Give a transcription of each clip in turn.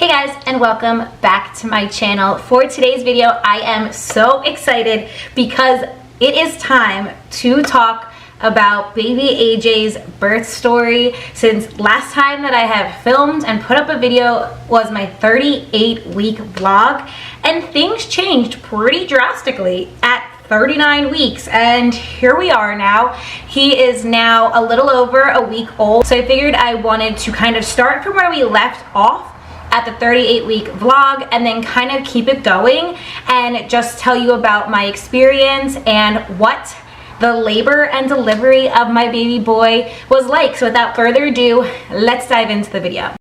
Hey guys, and welcome back to my channel. For today's video, I am so excited because it is time to talk about baby AJ's birth story. Since last time that I have filmed and put up a video was my 38-week vlog, and things changed pretty drastically at 39 weeks, and here we are now. He is now a little over a week old, so I figured I wanted to kind of start from where we left off at the 38-week vlog and then kind of keep it going and just tell you about my experience and what the labor and delivery of my baby boy was like. So without further ado, let's dive into the video.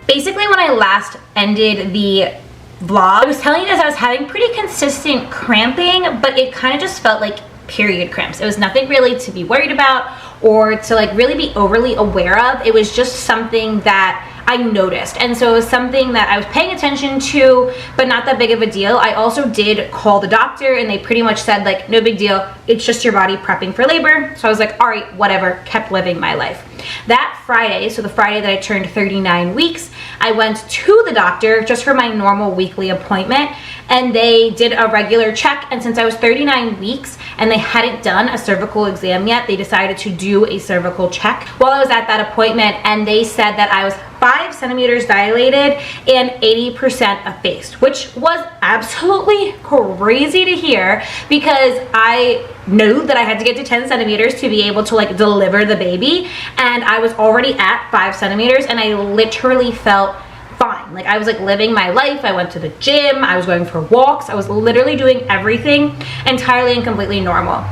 Basically, when I last ended the vlog, I was telling you guys I was having pretty consistent cramping, but it kind of just felt like period cramps. It was nothing really to be worried about or to like really be overly aware of. It was just something that I noticed, and so it was something that I was paying attention to, but not that big of a deal. I also did call the doctor, and they pretty much said like, no big deal, it's just your body prepping for labor. So I was like, all right, whatever, kept living my life. That Friday, so the Friday that I turned 39 weeks, I went to the doctor just for my normal weekly appointment, and they did a regular check. And since I was 39 weeks and they hadn't done a cervical exam yet, they decided to do a cervical check while I was at that appointment, and they said that I was 5 centimeters dilated and 80% effaced, which was absolutely crazy to hear because I knew that I had to get to 10 centimeters to be able to like deliver the baby, and I was already at 5 centimeters and I literally felt fine. Like I was like living my life. I went to the gym, I was going for walks, I was literally doing everything entirely and completely normal.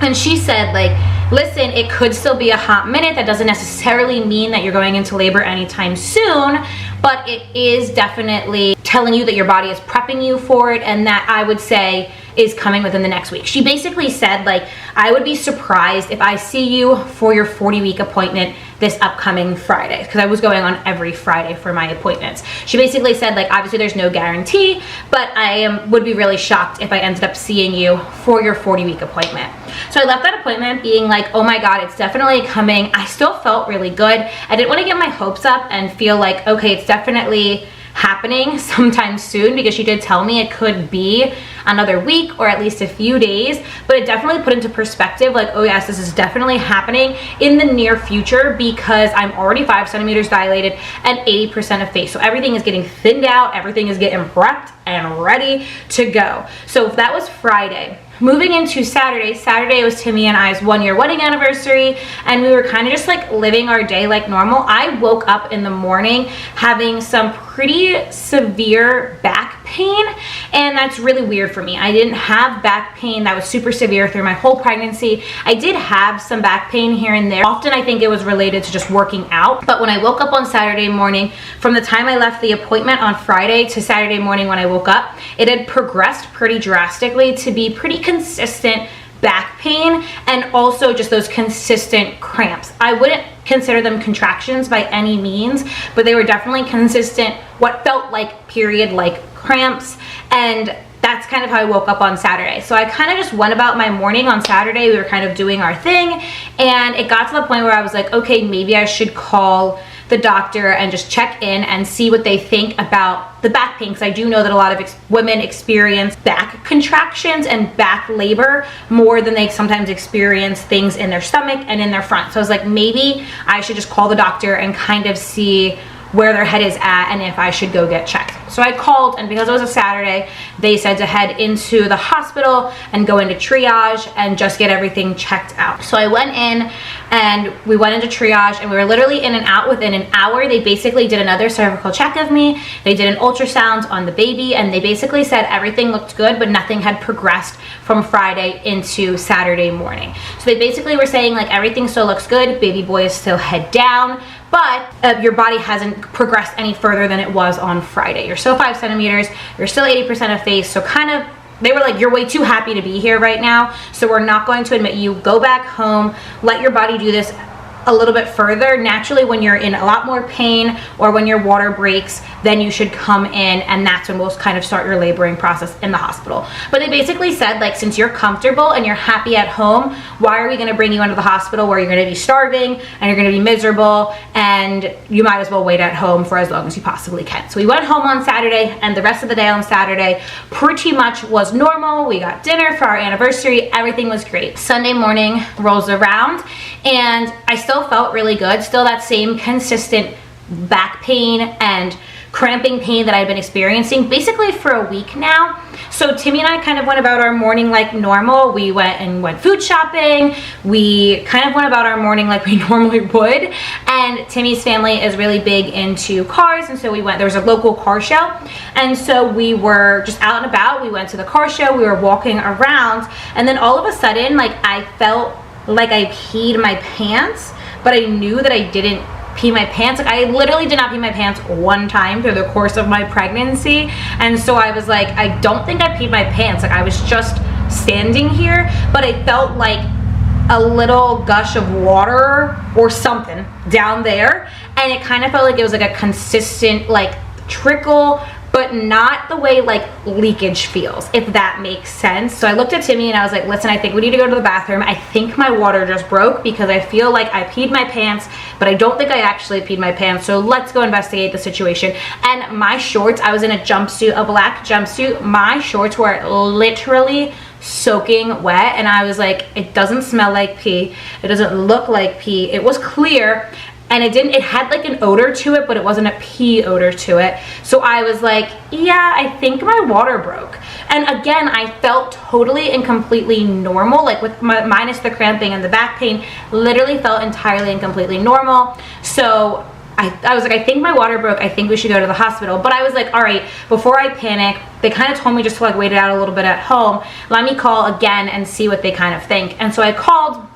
And she said like, listen, it could still be a hot minute. That doesn't necessarily mean that you're going into labor anytime soon, but it is definitely telling you that your body is prepping you for it, and that I would say is coming within the next week. She basically said like, I would be surprised if I see you for your 40-week appointment this upcoming Friday, because I was going on every Friday for my appointments. She basically said like, obviously there's no guarantee, but I would be really shocked if I ended up seeing you for your 40-week appointment. So I left that appointment being like, oh my God, it's definitely coming. I still felt really good. I didn't want to get my hopes up and feel like, okay, it's definitely happening sometime soon, because she did tell me it could be another week or at least a few days, but it definitely put into perspective like, oh yes, this is definitely happening in the near future, because I'm already 5 centimeters dilated and 80% effaced. So everything is getting thinned out, everything is getting prepped and ready to go. So if that was Friday. Moving into Saturday, Saturday was Timmy and I's 1-year wedding anniversary, and we were kind of just like living our day like normal. I woke up in the morning having some pretty severe back pain, and that's really weird for me. I didn't have back pain that was super severe through my whole pregnancy. I did have some back pain here and there. Often I think it was related to just working out, but when I woke up on Saturday morning, from the time I left the appointment on Friday to Saturday morning when I woke up, it had progressed pretty drastically to be pretty consistent back pain and also just those consistent cramps. I wouldn't consider them contractions by any means, but they were definitely consistent, what felt like period-like cramps, and that's kind of how I woke up on Saturday. So I kind of just went about my morning on Saturday. We were kind of doing our thing, and it got to the point where I was like, okay, maybe I should call the doctor and just check in and see what they think about the back pain, because I do know that a lot of women experience back contractions and back labor more than they sometimes experience things in their stomach and in their front. So I was like, maybe I should just call the doctor and kind of see where their head is at and if I should go get checked. So I called, and because it was a Saturday, they said to head into the hospital and go into triage and just get everything checked out. So I went in and we went into triage, and we were literally in and out within an hour. They basically did another cervical check of me. They did an ultrasound on the baby, and they basically said everything looked good, but nothing had progressed from Friday into Saturday morning. So they basically were saying like, everything still looks good, baby boy is still head down, but your body hasn't progressed any further than it was on Friday. You're still 5 centimeters, you're still 80% effaced, so kind of, they were like, you're way too happy to be here right now, so we're not going to admit you. Go back home, let your body do this a little bit further. Naturally, when you're in a lot more pain or when your water breaks, then you should come in, and that's when we'll kind of start your laboring process in the hospital. But they basically said, like, since you're comfortable and you're happy at home, why are we going to bring you into the hospital where you're going to be starving and you're going to be miserable, and you might as well wait at home for as long as you possibly can. So we went home on Saturday, and the rest of the day on Saturday pretty much was normal. We got dinner for our anniversary. Everything was great. Sunday morning rolls around, and I still felt really good. Still that same consistent back pain and cramping pain that I've been experiencing basically for a week now. So Timmy and I kind of went about our morning like normal. We went food shopping. We kind of went about our morning like we normally would. And Timmy's family is really big into cars, and so there was a local car show. And so we were just out and about. We went to the car show. We were walking around, and then all of a sudden, like, I felt like I peed my pants, but I knew that I didn't pee my pants. Like, I literally did not pee my pants one time through the course of my pregnancy, and so I was like, I don't think I peed my pants. Like, I was just standing here, but I felt like a little gush of water or something down there, and it kind of felt like it was like a consistent like trickle, but not the way like leakage feels, if that makes sense. So I looked at Timmy and I was like, listen, I think we need to go to the bathroom. I think my water just broke because I feel like I peed my pants, but I don't think I actually peed my pants. So let's go investigate the situation. And my shorts, I was in a jumpsuit, a black jumpsuit. My shorts were literally soaking wet, and I was like, it doesn't smell like pee. It doesn't look like pee. It was clear. And it had like an odor to it, but it wasn't a pee odor to it. So I was like, yeah, I think my water broke. And again, I felt totally and completely normal, like with minus the cramping and the back pain, literally felt entirely and completely normal. So I was like, I think my water broke. I think we should go to the hospital. But I was like, all right, before I panic, they kind of told me just to like wait it out a little bit at home. Let me call again and see what they kind of think. And so I called,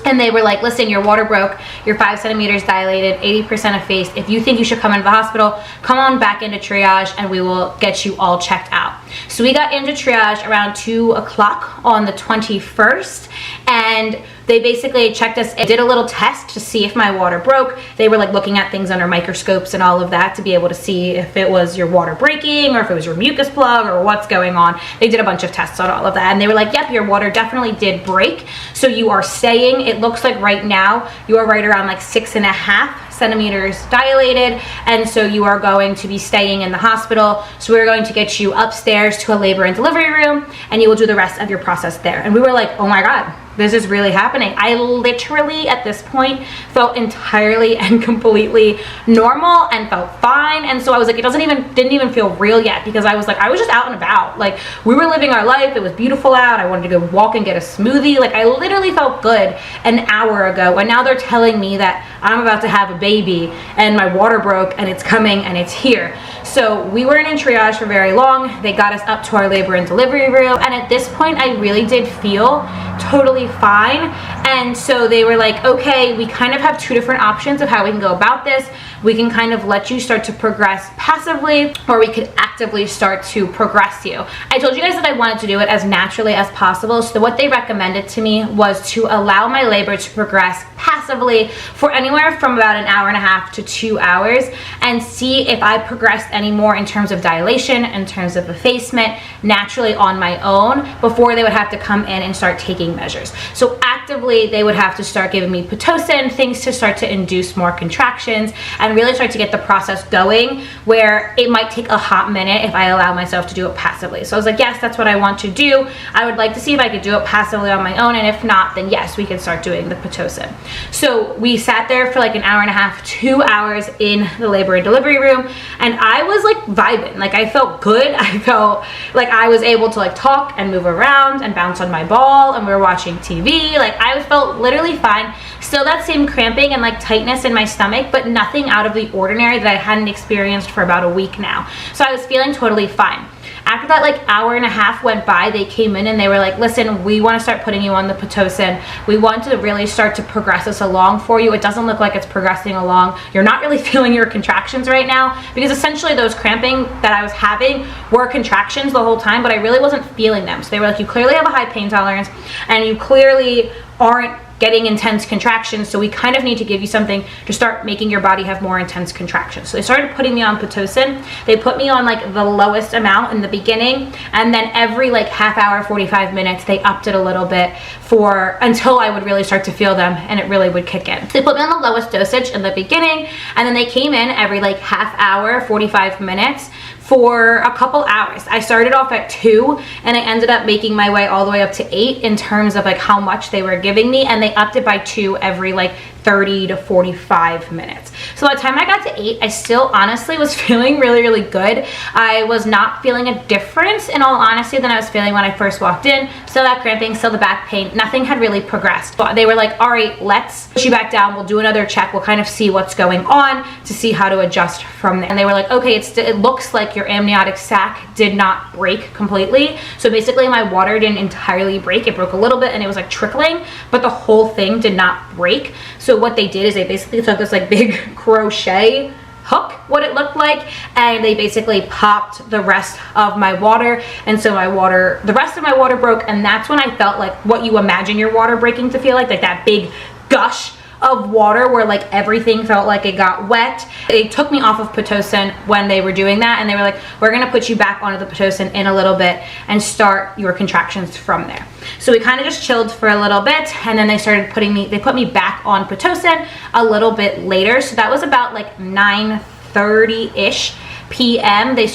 and they were like, listen, your water broke, you're 5 centimeters dilated, 80% effaced. If you think you should come into the hospital, come on back into triage and we will get you all checked out. So we got into triage around 2 o'clock on the 21st, and they basically checked us and did a little test to see if my water broke. They were like looking at things under microscopes and all of that to be able to see if it was your water breaking or if it was your mucus plug or what's going on. They did a bunch of tests on all of that, and they were like, yep, your water definitely did break. So you are staying, it looks like right now you are right around like 6.5 centimeters dilated, and so you are going to be staying in the hospital. So we're going to get you upstairs to a labor and delivery room, and you will do the rest of your process there. And we were like, oh my God, this is really happening. I literally at this point felt entirely and completely normal and felt fine. And so I was like, it didn't even feel real yet, because I was like, I was just out and about. Like, we were living our life. It was beautiful out. I wanted to go walk and get a smoothie. Like, I literally felt good an hour ago, and now they're telling me that I'm about to have a baby and my water broke and it's coming and it's here. So we weren't in triage for very long. They got us up to our labor and delivery room, and at this point I really did feel totally fine. And so they were like, okay, we kind of have 2 different options of how we can go about this. We can kind of let you start to progress passively, or we could actively start to progress you. I told you guys that I wanted to do it as naturally as possible, so what they recommended to me was to allow my labor to progress passively for anywhere from about an hour and a half to 2 hours, and see if I progressed any more in terms of dilation, in terms of effacement, naturally on my own, before they would have to come in and start taking measures. So actively, they would have to start giving me Pitocin, things to start to induce more contractions, and really start to get the process going, where it might take a hot minute if I allow myself to do it passively. So I was like, yes, that's what I want to do. I would like to see if I could do it passively on my own, and if not, then yes, we can start doing the Pitocin. So we sat there for like an hour and a half, 2 hours in the labor and delivery room, and I was like vibing. Like, I felt good. I felt like I was able to like talk and move around and bounce on my ball, and we were watching TV. Like, I felt literally fine. Still that same cramping and like tightness in my stomach, but nothing out of the ordinary that I hadn't experienced for about a week now. So I was feeling totally fine. After that like hour and a half went by, they came in and they were like, listen, we want to start putting you on the Pitocin. We want to really start to progress this along for you. It doesn't look like it's progressing along. You're not really feeling your contractions right now, because essentially those cramping that I was having were contractions the whole time, but I really wasn't feeling them. So they were like, you clearly have a high pain tolerance, and you clearly aren't getting intense contractions, so we kind of need to give you something to start making your body have more intense contractions. So they started putting me on Pitocin. They put me on like the lowest amount in the beginning, and then every like half hour, 45 minutes, they upped it a little bit until I would really start to feel them and it really would kick in. They put me on the lowest dosage in the beginning, and then they came in every like half hour, 45 minutes for a couple hours. I started off at 2 and I ended up making my way all the way up to 8 in terms of like how much they were giving me, and they upped it by 2 every like 30 to 45 minutes. So by the time I got to 8, I still honestly was feeling really, really good. I was not feeling a difference, in all honesty, than I was feeling when I first walked in. Still that cramping, still the back pain, nothing had really progressed. But they were like, all right, let's push you back down. We'll do another check. We'll kind of see what's going on to see how to adjust from there. And they were like, okay, it looks like your amniotic sac did not break completely. So basically my water didn't entirely break. It broke a little bit and it was like trickling, but the whole thing did not break. So what they did is they basically took this like big crochet hook, what it looked like, and they basically popped the rest of my water, and so the rest of my water broke, and that's when I felt like what you imagine your water breaking to feel like that big gush of water where like everything felt like it got wet. They took me off of Pitocin when they were doing that, and they were like, we're gonna put you back onto the Pitocin in a little bit and start your contractions from there. So we kind of just chilled for a little bit, and then they put me back on Pitocin a little bit later. So that was about like 9:30-ish p.m. They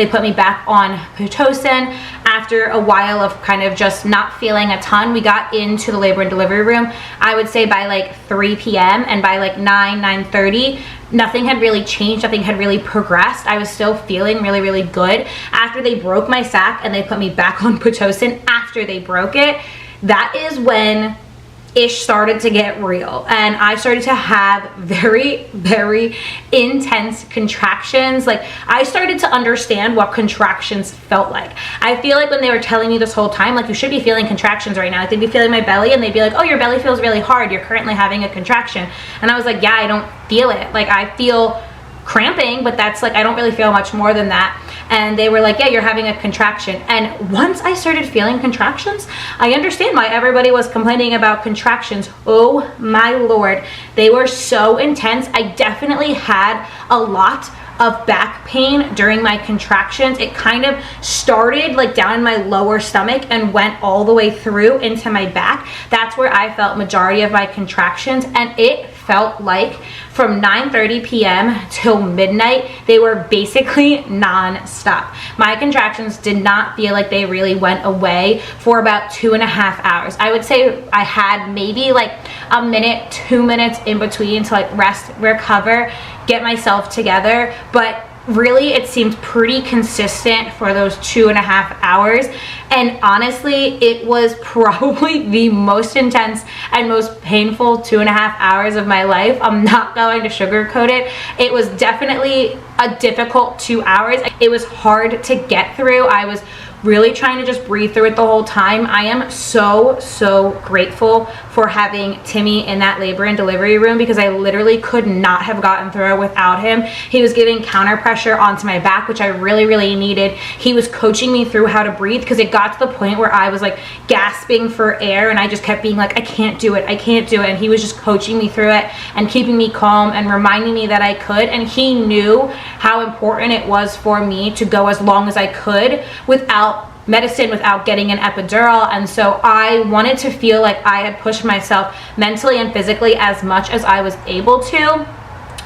put me back on Pitocin after a while of kind of just not feeling a ton. We got into the labor and delivery room, I would say by like 3 p.m. and by like 9:30, nothing had really changed, nothing had really progressed. I was still feeling really, really good. After they broke my sac and they put me back on Pitocin after they broke it, that is when ish started to get real, and I started to have very, very intense contractions. Like I started to understand what contractions felt like. I feel like when they were telling me this whole time, like, you should be feeling contractions right now, like they'd be feeling my belly and they'd be like, oh, your belly feels really hard, you're currently having a contraction. And I was like, yeah, I don't feel it. Like I feel cramping, but that's like, I don't really feel much more than that. And they were like, yeah, you're having a contraction. And once I started feeling contractions, I understand why everybody was complaining about contractions. Oh my Lord, they were so intense. I definitely had a lot of back pain during my contractions. It kind of started like down in my lower stomach and went all the way through into my back. That's where I felt majority of my contractions, and it felt like from 9:30 p.m. till midnight, they were basically non-stop. My contractions did not feel like they really went away for about 2.5 hours. I would say I had maybe like a minute, 2 minutes in between to like rest, recover, get myself together, but really it seemed pretty consistent for those 2.5 hours. And honestly, it was probably the most intense and most painful 2.5 hours of my life. I'm not going to sugarcoat it. It was definitely a difficult 2 hours. It was hard to get through. I was really trying to just breathe through it the whole time. I am so, so grateful for having Timmy in that labor and delivery room, because I literally could not have gotten through it without him. He was giving counter pressure onto my back, which I really, really needed. He was coaching me through how to breathe, because it got to the point where I was like gasping for air and I just kept being like, I can't do it, I can't do it. And he was just coaching me through it and keeping me calm and reminding me that I could. And he knew how important it was for me to go as long as I could without medicine, without getting an epidural. And so I wanted to feel like I had pushed myself mentally and physically as much as I was able to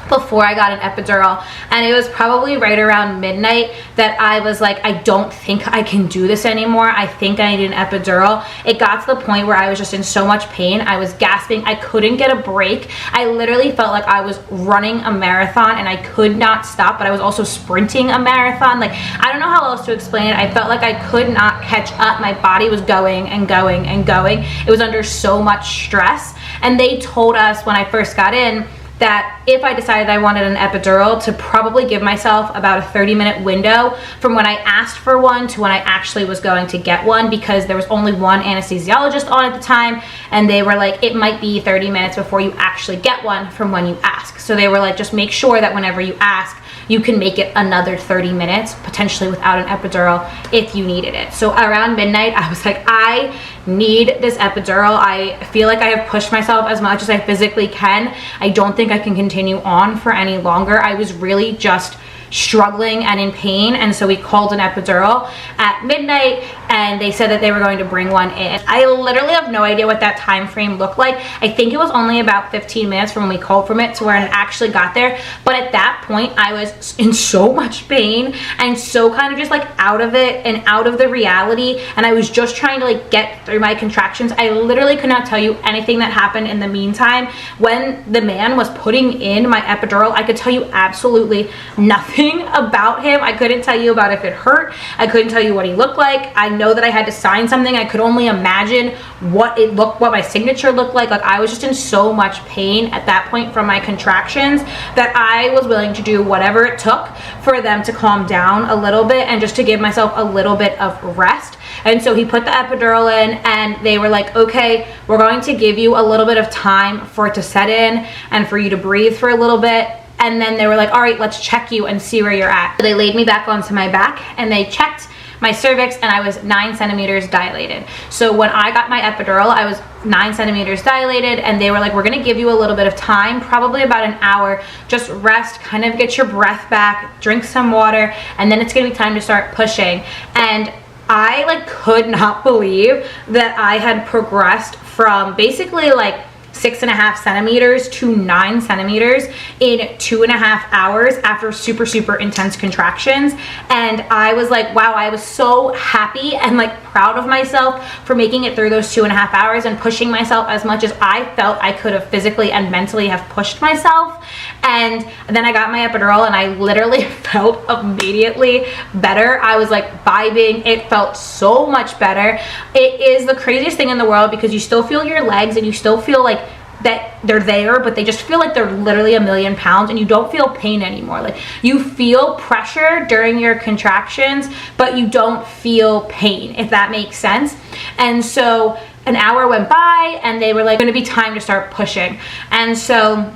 before I got an epidural. And it was probably right around midnight that I was like, I don't think I can do this anymore. I think I need an epidural. It got to the point where I was just in so much pain. I was gasping. I couldn't get a break. I literally felt like I was running a marathon and I could not stop, but I was also sprinting a marathon. Like, I don't know how else to explain it. I felt like I could not catch up. My body was going and going and going. It was under so much stress. And they told us when I first got in that if I decided I wanted an epidural, to probably give myself about a 30-minute window from when I asked for one to when I actually was going to get one, because there was only one anesthesiologist on at the time, and they were like, it might be 30 minutes before you actually get one from when you ask. So they were like, just make sure that whenever you ask, you can make it another 30 minutes, potentially without an epidural if you needed it. So around midnight, I was like, I need this epidural. I feel like I have pushed myself as much as I physically can. I don't think I can continue on for any longer. I was really just struggling and in pain, and so we called an epidural at midnight, and they said that they were going to bring one in. I literally have no idea what that time frame looked like. I think it was only about 15 minutes from when we called from it to when it actually got there, but at that point I was in so much pain and so kind of just like out of it and out of the reality, and I was just trying to like get through my contractions. I literally could not tell you anything that happened in the meantime. When the man was putting in my epidural, I could tell you absolutely nothing about him. I couldn't tell you about if it hurt. I couldn't tell you what he looked like. I know that I had to sign something. I could only imagine what my signature looked like. Like, I was just in so much pain at that point from my contractions that I was willing to do whatever it took for them to calm down a little bit and just to give myself a little bit of rest. And so he put the epidural in, and they were like, okay, we're going to give you a little bit of time for it to set in and for you to breathe for a little bit. And then they were like, all right, let's check you and see where you're at. So they laid me back onto my back and they checked my cervix, and I was 9 centimeters dilated. So when I got my epidural, I was 9 centimeters dilated, and they were like, we're gonna give you a little bit of time, probably about an hour, just rest, kind of get your breath back, drink some water, and then it's gonna be time to start pushing. And I like could not believe that I had progressed from basically like 6.5 centimeters to 9 centimeters in 2.5 hours after super intense contractions. And I was like, wow, I was so happy and like proud of myself for making it through those 2.5 hours and pushing myself as much as I felt I could have physically and mentally have pushed myself. And then I got my epidural, and I literally felt immediately better. I was like vibing. It felt so much better. It is the craziest thing in the world, because you still feel your legs and you still feel like that they're there, but they just feel like they're literally a million pounds, and you don't feel pain anymore. Like, you feel pressure during your contractions, but you don't feel pain, if that makes sense. And so an hour went by, and they were like, gonna be time to start pushing. And so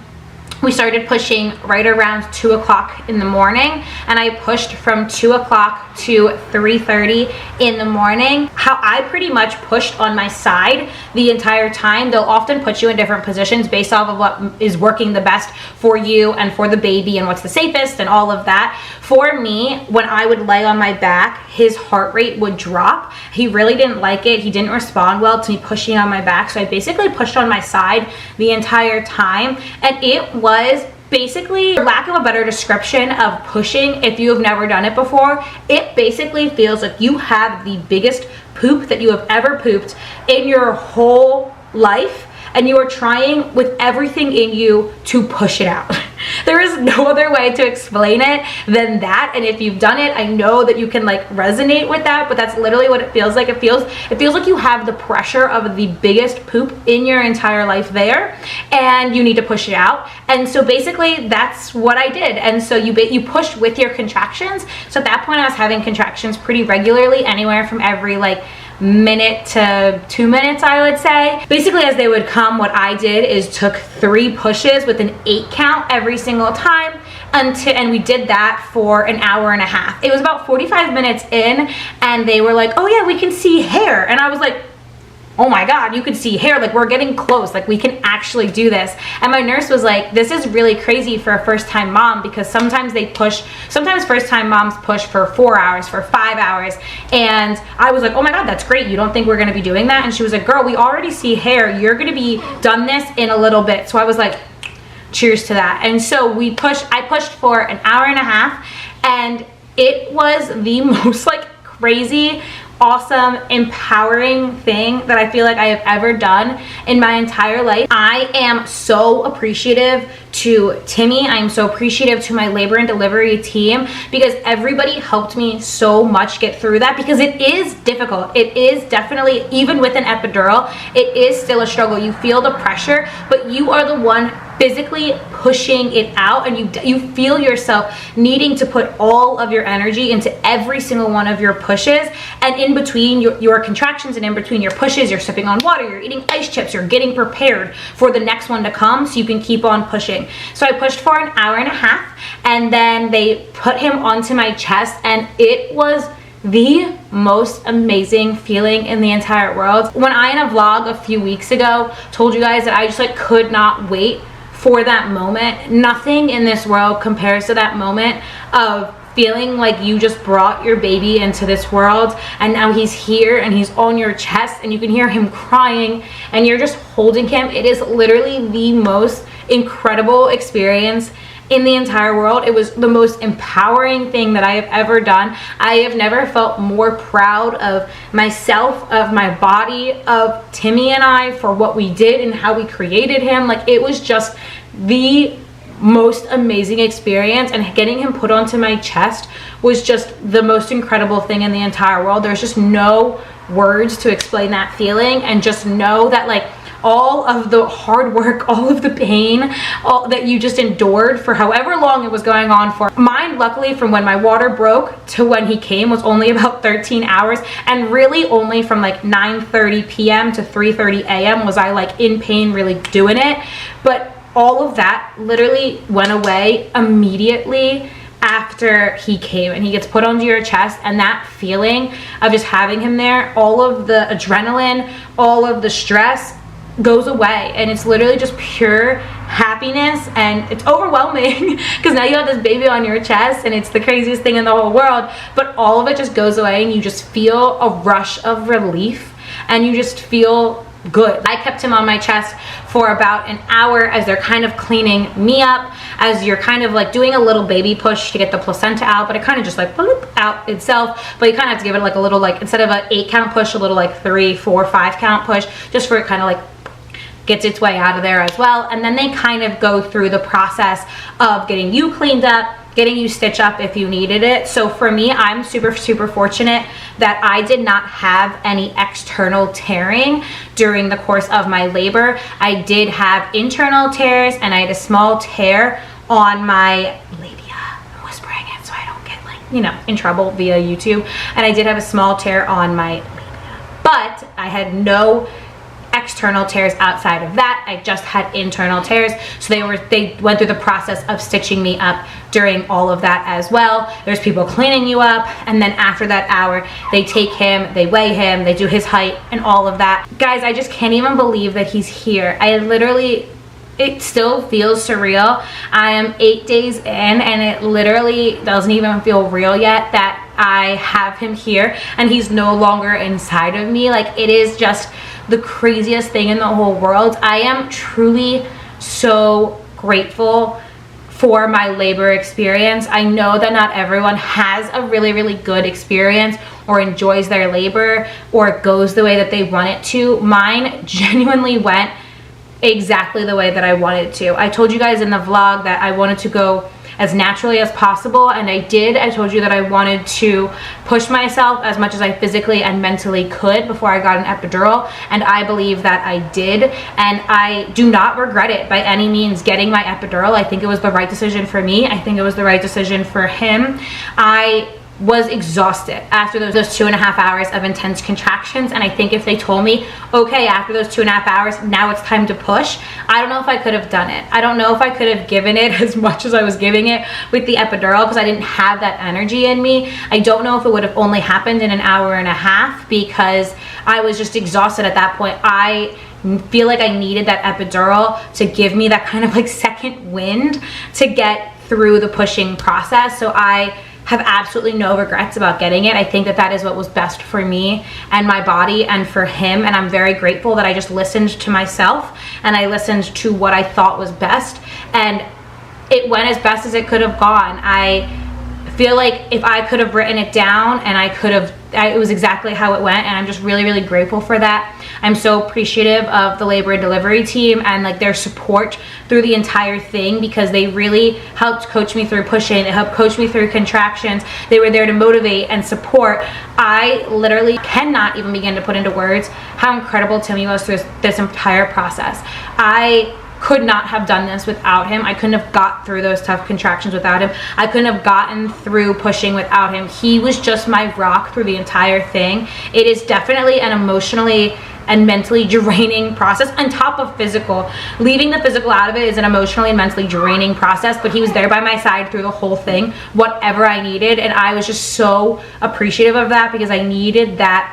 we started pushing right around 2 o'clock in the morning, and I pushed from 2 o'clock to 3:30 in the morning. How I pretty much pushed on my side the entire time. They'll often put you in different positions based off of what is working the best for you and for the baby and what's the safest and all of that. For me, when I would lay on my back, his heart rate would drop. He really didn't like it. He didn't respond well to me pushing on my back, so I basically pushed on my side the entire time, and it was basically, for lack of a better description of pushing, if you have never done it before, it basically feels like you have the biggest poop that you have ever pooped in your whole life, and you are trying with everything in you to push it out. There is no other way to explain it than that, and if you've done it, I know that you can like resonate with that, but that's literally what it feels like. It feels like you have the pressure of the biggest poop in your entire life there, and you need to push it out. And so basically that's what I did. And so you push with your contractions. So at that point I was having contractions pretty regularly, anywhere from every like minute to 2 minutes, I would say. Basically, as they would come, what I did is took 3 pushes with an 8 count every single time, and we did that for an hour and a half. It was about 45 minutes in, and they were like, oh yeah, we can see hair. And I was like, oh my God, you could see hair, like we're getting close, like we can actually do this. And my nurse was like, this is really crazy for a first-time mom, because sometimes first-time moms push for 4 hours, for 5 hours. And I was like, oh my God, that's great. You don't think we're gonna be doing that? And she was like, girl, we already see hair. You're gonna be done this in a little bit. So I was like, cheers to that. And so I pushed for an hour and a half, and it was the most like crazy, awesome, empowering thing that I feel like I have ever done in my entire life. I am so appreciative to Timmy. I am so appreciative to my labor and delivery team, because everybody helped me so much get through that, because it is difficult. It is definitely, even with an epidural, it is still a struggle. You feel the pressure, but you are the one physically pushing it out, and you feel yourself needing to put all of your energy into every single one of your pushes. And in between your contractions and in between your pushes, you're sipping on water, you're eating ice chips, you're getting prepared for the next one to come so you can keep on pushing. So I pushed for an hour and a half, and then they put him onto my chest, and it was the most amazing feeling in the entire world. When I, in a vlog a few weeks ago, told you guys that I just like could not wait for that moment, nothing in this world compares to that moment of feeling like you just brought your baby into this world, and now he's here and he's on your chest and you can hear him crying and you're just holding him. It is literally the most incredible experience in the entire world. It was the most empowering thing that I have ever done. I have never felt more proud of myself, of my body, of Timmy and I for what we did and how we created him. Like, it was just the most amazing experience, and getting him put onto my chest was just the most incredible thing in the entire world. There's just no words to explain that feeling, and just know that like all of the hard work, all of the pain, all that you just endured for however long it was going on for. Mine, luckily, from when my water broke to when he came was only about 13 hours, and really only from like 9:30 p.m. to 3:30 a.m. was I like in pain really doing it. But all of that literally went away immediately after he came, and he gets put onto your chest, and that feeling of just having him there, all of the adrenaline, all of the stress goes away, and it's literally just pure happiness. And it's overwhelming because now you have this baby on your chest and it's the craziest thing in the whole world, but all of it just goes away and you just feel a rush of relief and you just feel good. I kept him on my chest for about an hour as they're kind of cleaning me up, as you're kind of like doing a little baby push to get the placenta out, but it kind of just like bloop out itself. But you kind of have to give it like a little, like instead of an 8 count push, a little like 3, 4, 5 count push, just for it kind of like gets its way out of there as well. And then they kind of go through the process of getting you cleaned up, getting you stitched up if you needed it. So for me, I'm super fortunate that I did not have any external tearing during the course of my labor. I did have internal tears, and I had a small tear on my labia. I'm whispering it so I don't get like, you know, in trouble via YouTube. And I did have a small tear on my labia, but I had no external tears outside of that. I just had internal tears. So they went through the process of stitching me up during all of that as well. There's people cleaning you up, and then after that hour they take him, they weigh him, they do his height and all of that. Guys, I just can't even believe that he's here. I literally, it still feels surreal. I am 8 days in and it literally doesn't even feel real yet that I have him here and he's no longer inside of me. Like, it is just the craziest thing in the whole world. I am truly so grateful for my labor experience. I know that not everyone has a really good experience or enjoys their labor or it goes the way that they want it to. Mine genuinely went exactly the way that I wanted to. I told you guys in the vlog that I wanted to go as naturally as possible, and I did. I told you that I wanted to push myself as much as I physically and mentally could before I got an epidural, and I believe that I did, and I do not regret it by any means getting my epidural. I think it was the right decision for me. I think it was the right decision for him. I was exhausted after those 2.5 hours of intense contractions, and I think if they told me, okay, after those 2.5 hours, now it's time to push, I don't know if I could have done it. I don't know if I could have given it as much as I was giving it with the epidural because I didn't have that energy in me. I don't know if it would have only happened in an hour and a half because I was just exhausted at that point. I feel like I needed that epidural to give me that kind of like second wind to get through the pushing process. So I have absolutely no regrets about getting it. I think that that is what was best for me and my body and for him, and I'm very grateful that I just listened to myself and I listened to what I thought was best, and it went as best as it could have gone. I feel like if I could have written it down and it was exactly how it went, and I'm just really grateful for that. I'm so appreciative of the labor and delivery team and like their support through the entire thing, because they really helped coach me through pushing. They helped coach me through contractions. They were there to motivate and support. I literally cannot even begin to put into words how incredible Timmy was through this entire process. I could not have done this without him. I couldn't have got through those tough contractions without him. I couldn't have gotten through pushing without him. He was just my rock through the entire thing. It is definitely an emotionally and mentally draining process on top of physical. Leaving the physical out of it is an emotionally and mentally draining process, but he was there by my side through the whole thing, whatever I needed, and I was just so appreciative of that because I needed that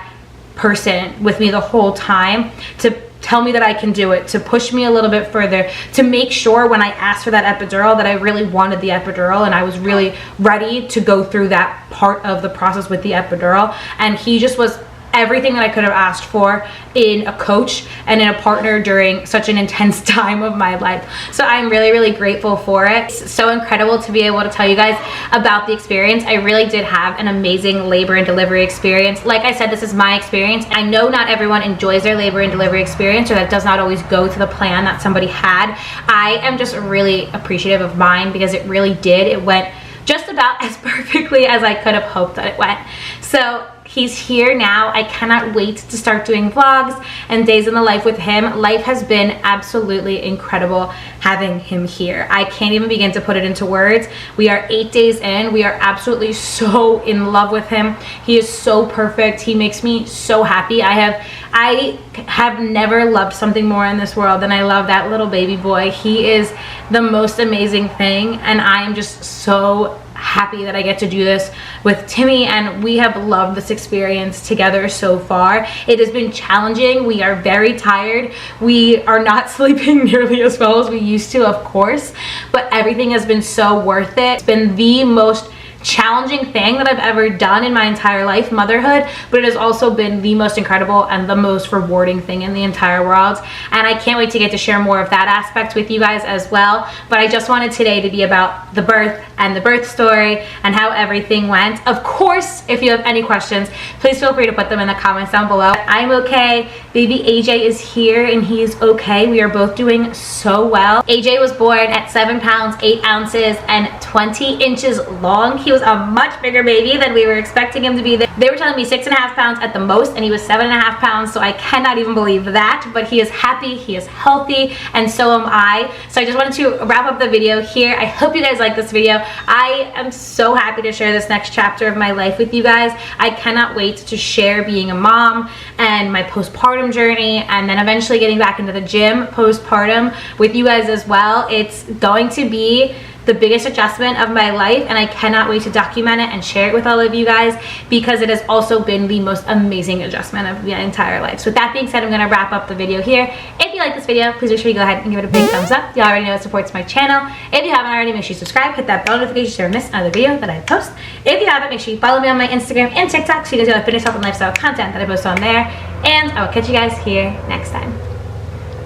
person with me the whole time to tell me that I can do it, to push me a little bit further, to make sure when I asked for that epidural that I really wanted the epidural and I was really ready to go through that part of the process with the epidural. And he just was everything that I could have asked for in a coach and in a partner during such an intense time of my life. So I'm really, really grateful for it. It's so incredible to be able to tell you guys about the experience. I really did have an amazing labor and delivery experience. Like I said, this is my experience. I know not everyone enjoys their labor and delivery experience, or that does not always go to the plan that somebody had. I am just really appreciative of mine because it really did. It went just about as perfectly as I could have hoped that it went. So he's here now. I cannot wait to start doing vlogs and days in the life with him. Life has been absolutely incredible having him here. I can't even begin to put it into words. We are 8 days in. We are absolutely so in love with him. He is so perfect. He makes me so happy. I have never loved something more in this world than I love that little baby boy. He is the most amazing thing, and I am just so happy that I get to do this with Timmy, and we have loved this experience together so far. It has been challenging. We are very tired. We are not sleeping nearly as well as we used to, of course, but everything has been so worth it. It's been the most challenging thing that I've ever done in my entire life, motherhood, but it has also been the most incredible and the most rewarding thing in the entire world, and I can't wait to get to share more of that aspect with you guys as well. But I just wanted today to be about the birth and the birth story and how everything went. Of course, if you have any questions, please feel free to put them in the comments down below. I'm okay. Baby AJ is here and he is okay. We are both doing so well. AJ was born at 7 pounds 8 ounces and 20 inches long. He was a much bigger baby than we were expecting him to be. They were telling me 6.5 pounds at the most, and he was 7.5 pounds, so I cannot even believe that. But he is happy, he is healthy, and so am I. So I just wanted to wrap up the video here. I hope you guys like this video. I am so happy to share this next chapter of my life with you guys. I cannot wait to share being a mom and my postpartum journey, and then eventually getting back into the gym postpartum with you guys as well. It's going to be the biggest adjustment of my life, and I cannot wait to document it and share it with all of you guys because it has also been the most amazing adjustment of my entire life. So with that being said, I'm going to wrap up the video here. If you like this video, please make sure you go ahead and give it a big thumbs up. You already know it supports my channel. If you haven't already, make sure you subscribe, hit that bell notification so you don't miss another video that I post. If you haven't, make sure you follow me on my Instagram and TikTok so you guys get the fitness, health, and lifestyle content that I post on there. And I will catch you guys here next time.